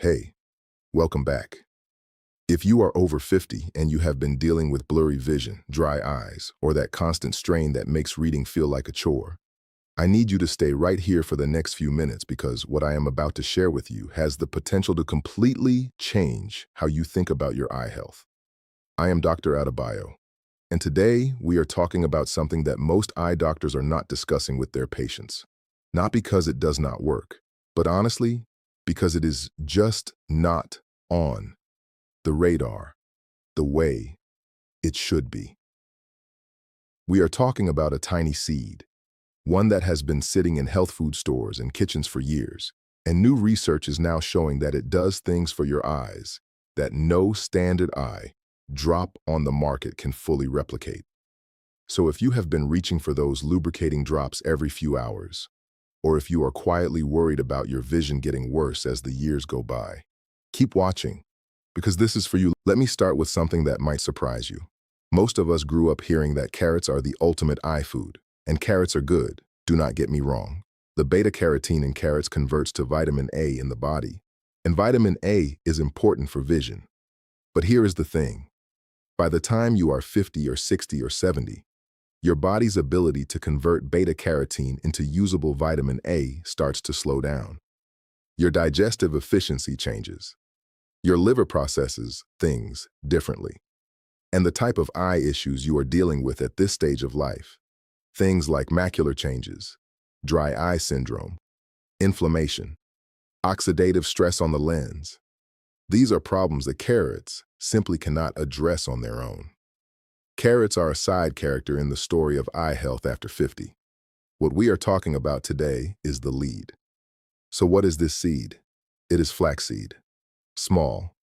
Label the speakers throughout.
Speaker 1: Hey, welcome back. If you are over 50 and you have been dealing with blurry vision, dry eyes, or that constant strain that makes reading feel like a chore, I need you to stay right here for the next few minutes because what I am about to share with you has the potential to completely change how you think about your eye health. I am Dr. Adebayo, and today we are talking about something that most eye doctors are not discussing with their patients. Not because it does not work, but honestly, because it is just not on the radar the way it should be. We are talking about a tiny seed, one that has been sitting in health food stores and kitchens for years, and new research is now showing that it does things for your eyes that no standard eye drop on the market can fully replicate. So if you have been reaching for those lubricating drops every few hours, or if you are quietly worried about your vision getting worse as the years go by, keep watching, because this is for you. Let me start with something that might surprise you. Most of us grew up hearing that carrots are the ultimate eye food, and carrots are good, do not get me wrong. The beta-carotene in carrots converts to vitamin A in the body, and vitamin A is important for vision. But here is the thing. By the time you are 50 or 60 or 70, your body's ability to convert beta-carotene into usable vitamin A starts to slow down. Your digestive efficiency changes. Your liver processes things differently. And the type of eye issues you are dealing with at this stage of life, things like macular changes, dry eye syndrome, inflammation, oxidative stress on the lens, these are problems that carrots simply cannot address on their own. Carrots are a side character in the story of eye health after 50. What we are talking about today is the lead. So what is this seed? It is flaxseed. Small,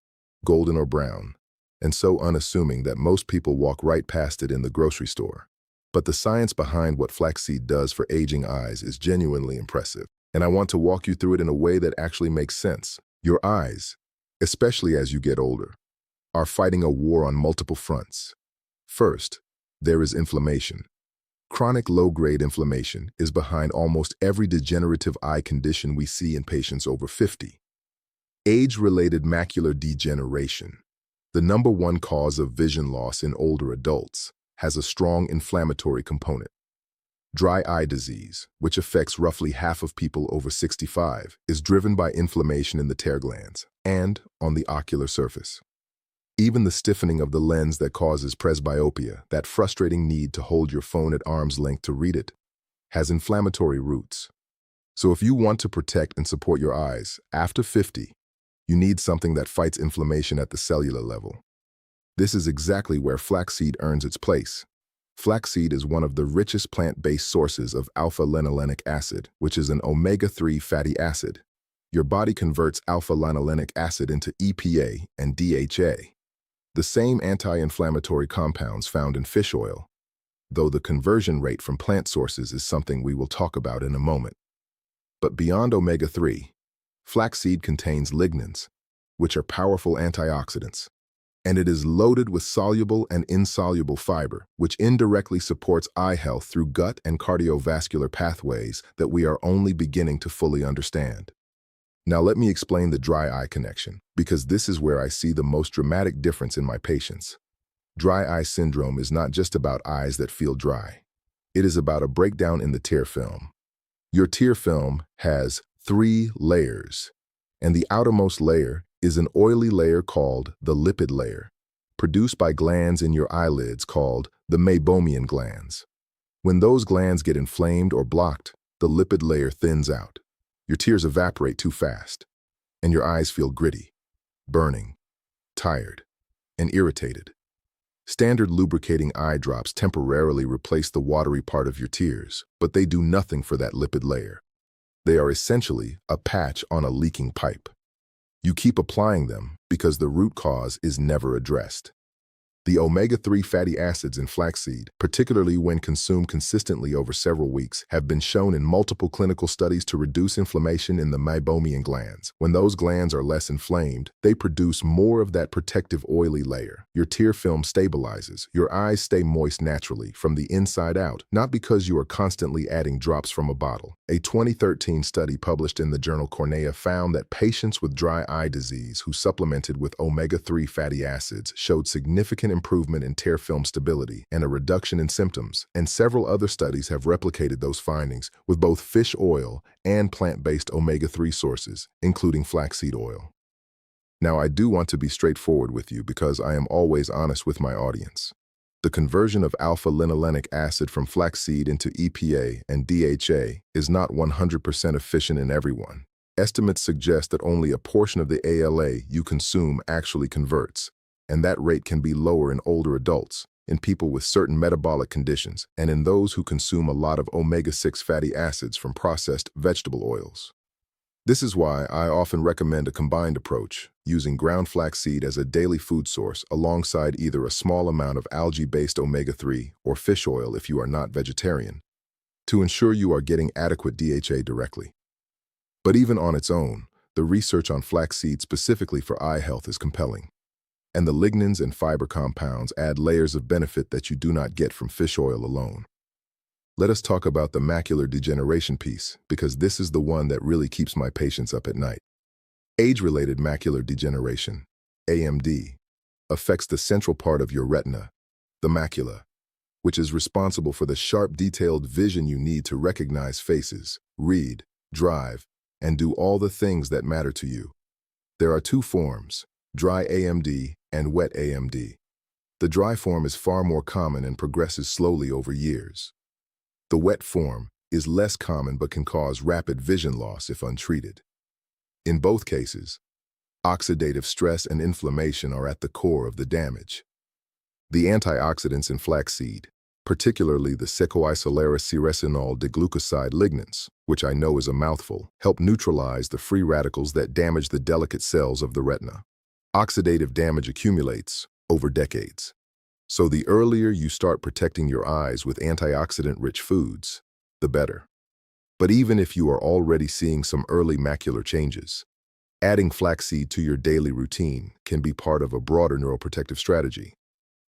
Speaker 1: golden or brown, and so unassuming that most people walk right past it in the grocery store. But the science behind what flaxseed does for aging eyes is genuinely impressive, and I want to walk you through it in a way that actually makes sense. Your eyes, especially as you get older, are fighting a war on multiple fronts. First, there is inflammation. Chronic low-grade inflammation is behind almost every degenerative eye condition we see in patients over 50. Age-related macular degeneration, the #1 cause of vision loss in older adults, has a strong inflammatory component. Dry eye disease, which affects roughly half of people over 65, is driven by inflammation in the tear glands and on the ocular surface. Even the stiffening of the lens that causes presbyopia, that frustrating need to hold your phone at arm's length to read it, has inflammatory roots. So if you want to protect and support your eyes after 50, you need something that fights inflammation at the cellular level. This is exactly where flaxseed earns its place. Flaxseed is one of the richest plant-based sources of alpha-linolenic acid, which is an omega-3 fatty acid. Your body converts alpha-linolenic acid into EPA and DHA, the same anti-inflammatory compounds found in fish oil, though the conversion rate from plant sources is something we will talk about in a moment. But beyond omega-3, flaxseed contains lignans, which are powerful antioxidants, and it is loaded with soluble and insoluble fiber, which indirectly supports eye health through gut and cardiovascular pathways that we are only beginning to fully understand. Now let me explain the dry eye connection, because this is where I see the most dramatic difference in my patients. Dry eye syndrome is not just about eyes that feel dry. It is about a breakdown in the tear film. Your tear film has 3 layers, and the outermost layer is an oily layer called the lipid layer, produced by glands in your eyelids called the meibomian glands. When those glands get inflamed or blocked, the lipid layer thins out. Your tears evaporate too fast, and your eyes feel gritty, burning, tired, and irritated. Standard lubricating eye drops temporarily replace the watery part of your tears, but they do nothing for that lipid layer. They are essentially a patch on a leaking pipe. You keep applying them because the root cause is never addressed. The omega-3 fatty acids in flaxseed, particularly when consumed consistently over several weeks, have been shown in multiple clinical studies to reduce inflammation in the meibomian glands. When those glands are less inflamed, they produce more of that protective oily layer. Your tear film stabilizes. Your eyes stay moist naturally from the inside out, not because you are constantly adding drops from a bottle. A 2013 study published in the journal Cornea found that patients with dry eye disease who supplemented with omega-3 fatty acids showed significant improvement in tear film stability and a reduction in symptoms, and several other studies have replicated those findings with both fish oil and plant-based omega-3 sources, including flaxseed oil. Now, I do want to be straightforward with you because I am always honest with my audience. The conversion of alpha-linolenic acid from flaxseed into EPA and DHA is not 100% efficient in everyone. Estimates suggest that only a portion of the ALA you consume actually converts, and that rate can be lower in older adults, in people with certain metabolic conditions, and in those who consume a lot of omega-6 fatty acids from processed vegetable oils. This is why I often recommend a combined approach, using ground flaxseed as a daily food source alongside either a small amount of algae-based omega-3 or fish oil if you are not vegetarian, to ensure you are getting adequate DHA directly. But even on its own, the research on flaxseed specifically for eye health is compelling. And the lignans and fiber compounds add layers of benefit that you do not get from fish oil alone. Let us talk about the macular degeneration piece, because this is the one that really keeps my patients up at night. Age-related macular degeneration, AMD, affects the central part of your retina, the macula, which is responsible for the sharp, detailed vision you need to recognize faces, read, drive, and do all the things that matter to you. There are two forms, dry AMD and wet AMD. The dry form is far more common and progresses slowly over years. The wet form is less common but can cause rapid vision loss if untreated. In both cases, oxidative stress and inflammation are at the core of the damage. The antioxidants in flaxseed, particularly the secoisolera cerecinol diglucoside lignans, which I know is a mouthful, help neutralize the free radicals that damage the delicate cells of the retina. Oxidative damage accumulates over decades. So the earlier you start protecting your eyes with antioxidant-rich foods, the better. But even if you are already seeing some early macular changes, adding flaxseed to your daily routine can be part of a broader neuroprotective strategy.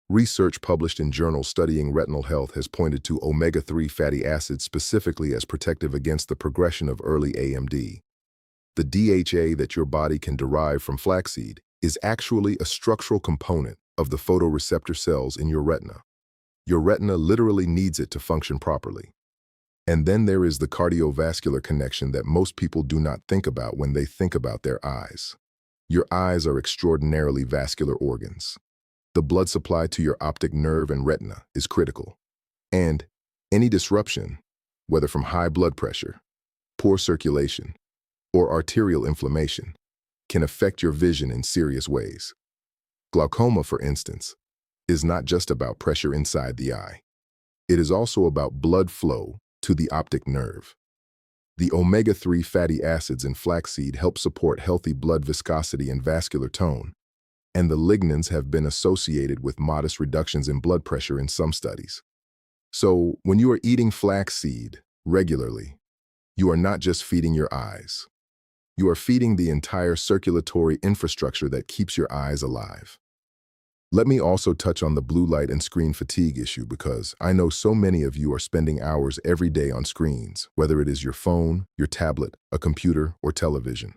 Speaker 1: Research published in journals studying retinal health has pointed to omega-3 fatty acids specifically as protective against the progression of early AMD. The DHA that your body can derive from flaxseed is actually a structural component of the photoreceptor cells in your retina. Your retina literally needs it to function properly. And then there is the cardiovascular connection that most people do not think about when they think about their eyes. Your eyes are extraordinarily vascular organs. The blood supply to your optic nerve and retina is critical. And any disruption, whether from high blood pressure, poor circulation, or arterial inflammation, can affect your vision in serious ways. Glaucoma, for instance, is not just about pressure inside the eye. It is also about blood flow to the optic nerve. The omega-3 fatty acids in flaxseed help support healthy blood viscosity and vascular tone, and the lignans have been associated with modest reductions in blood pressure in some studies. So, when you are eating flaxseed regularly, you are not just feeding your eyes. You are feeding the entire circulatory infrastructure that keeps your eyes alive. Let me also touch on the blue light and screen fatigue issue because I know so many of you are spending hours every day on screens, whether it is your phone, your tablet, a computer, or television.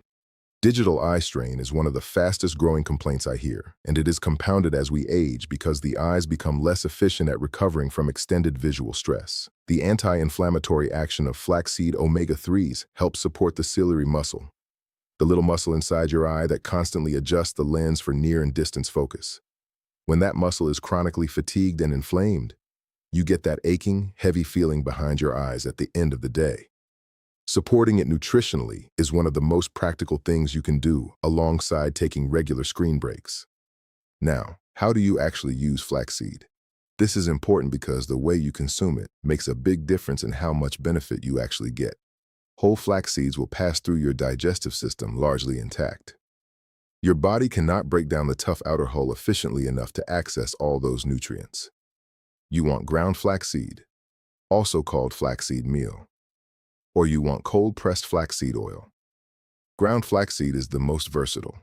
Speaker 1: Digital eye strain is one of the fastest growing complaints I hear, and it is compounded as we age because the eyes become less efficient at recovering from extended visual stress. The anti-inflammatory action of flaxseed omega-3s helps support the ciliary muscle, the little muscle inside your eye that constantly adjusts the lens for near and distance focus. When that muscle is chronically fatigued and inflamed, you get that aching, heavy feeling behind your eyes at the end of the day. Supporting it nutritionally is one of the most practical things you can do alongside taking regular screen breaks. Now, how do you actually use flaxseed? This is important because the way you consume it makes a big difference in how much benefit you actually get. Whole flax seeds will pass through your digestive system largely intact. Your body cannot break down the tough outer hull efficiently enough to access all those nutrients. You want ground flaxseed, also called flaxseed meal, or you want cold-pressed flaxseed oil. Ground flaxseed is the most versatile.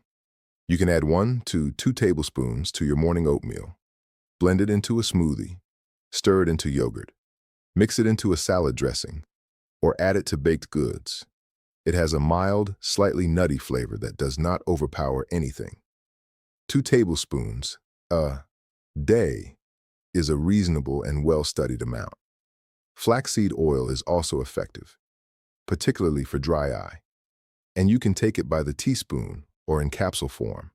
Speaker 1: You can add 1 to 2 tablespoons to your morning oatmeal, blend it into a smoothie, stir it into yogurt, mix it into a salad dressing, or add it to baked goods. It has a mild, slightly nutty flavor that does not overpower anything. 2 tablespoons a day is a reasonable and well-studied amount. Flaxseed oil is also effective, particularly for dry eye, and you can take it by the teaspoon or in capsule form.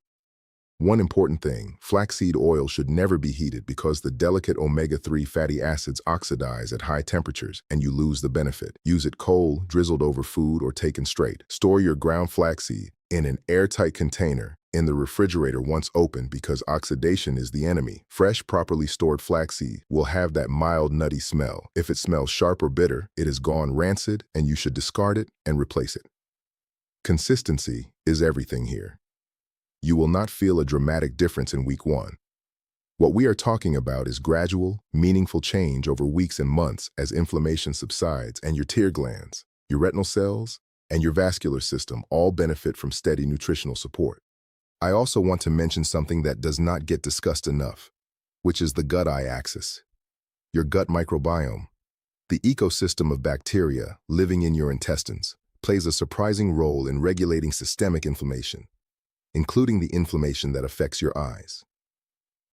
Speaker 1: One important thing, flaxseed oil should never be heated because the delicate omega-3 fatty acids oxidize at high temperatures and you lose the benefit. Use it cold, drizzled over food, or taken straight. Store your ground flaxseed in an airtight container in the refrigerator once open because oxidation is the enemy. Fresh, properly stored flaxseed will have that mild, nutty smell. If it smells sharp or bitter, it has gone rancid and you should discard it and replace it. Consistency is everything here. You will not feel a dramatic difference in week 1. What we are talking about is gradual, meaningful change over weeks and months as inflammation subsides and your tear glands, your retinal cells, and your vascular system all benefit from steady nutritional support. I also want to mention something that does not get discussed enough, which is the gut-eye axis. Your gut microbiome, the ecosystem of bacteria living in your intestines, plays a surprising role in regulating systemic inflammation, including the inflammation that affects your eyes.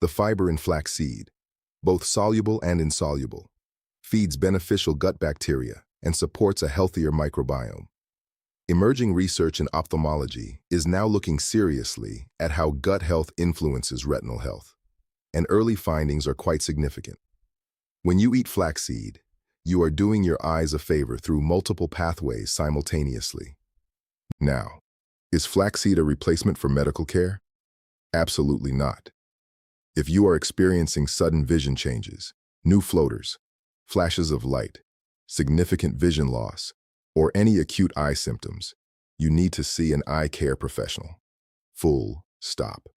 Speaker 1: The fiber in flaxseed, both soluble and insoluble, feeds beneficial gut bacteria and supports a healthier microbiome. Emerging research in ophthalmology is now looking seriously at how gut health influences retinal health, and early findings are quite significant. When you eat flaxseed, you are doing your eyes a favor through multiple pathways simultaneously. Now, is flaxseed a replacement for medical care? Absolutely not. If you are experiencing sudden vision changes, new floaters, flashes of light, significant vision loss, or any acute eye symptoms, you need to see an eye care professional. Full stop.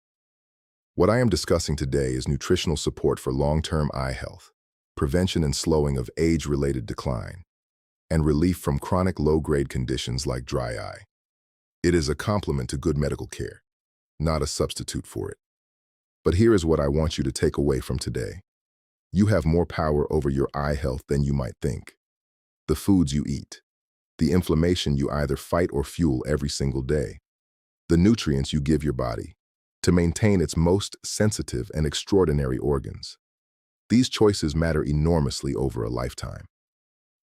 Speaker 1: What I am discussing today is nutritional support for long-term eye health, prevention and slowing of age-related decline, and relief from chronic low-grade conditions like dry eye. It is a complement to good medical care, not a substitute for it. But here is what I want you to take away from today. You have more power over your eye health than you might think. The foods you eat, the inflammation you either fight or fuel every single day, the nutrients you give your body to maintain its most sensitive and extraordinary organs. These choices matter enormously over a lifetime.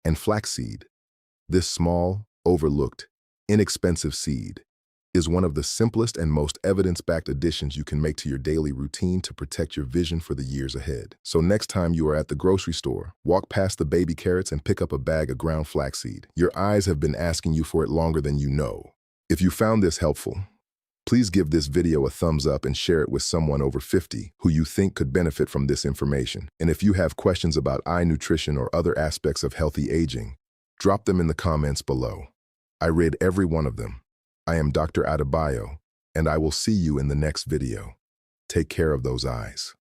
Speaker 1: And flaxseed, this small, overlooked, inexpensive seed, is one of the simplest and most evidence-backed additions you can make to your daily routine to protect your vision for the years ahead. So next time you are at the grocery store, walk past the baby carrots and pick up a bag of ground flaxseed. Your eyes have been asking you for it longer than you know. If you found this helpful, please give this video a thumbs up and share it with someone over 50 who you think could benefit from this information. And if you have questions about eye nutrition or other aspects of healthy aging, drop them in the comments below. I read every one of them. I am Dr. Adebayo, and I will see you in the next video. Take care of those eyes.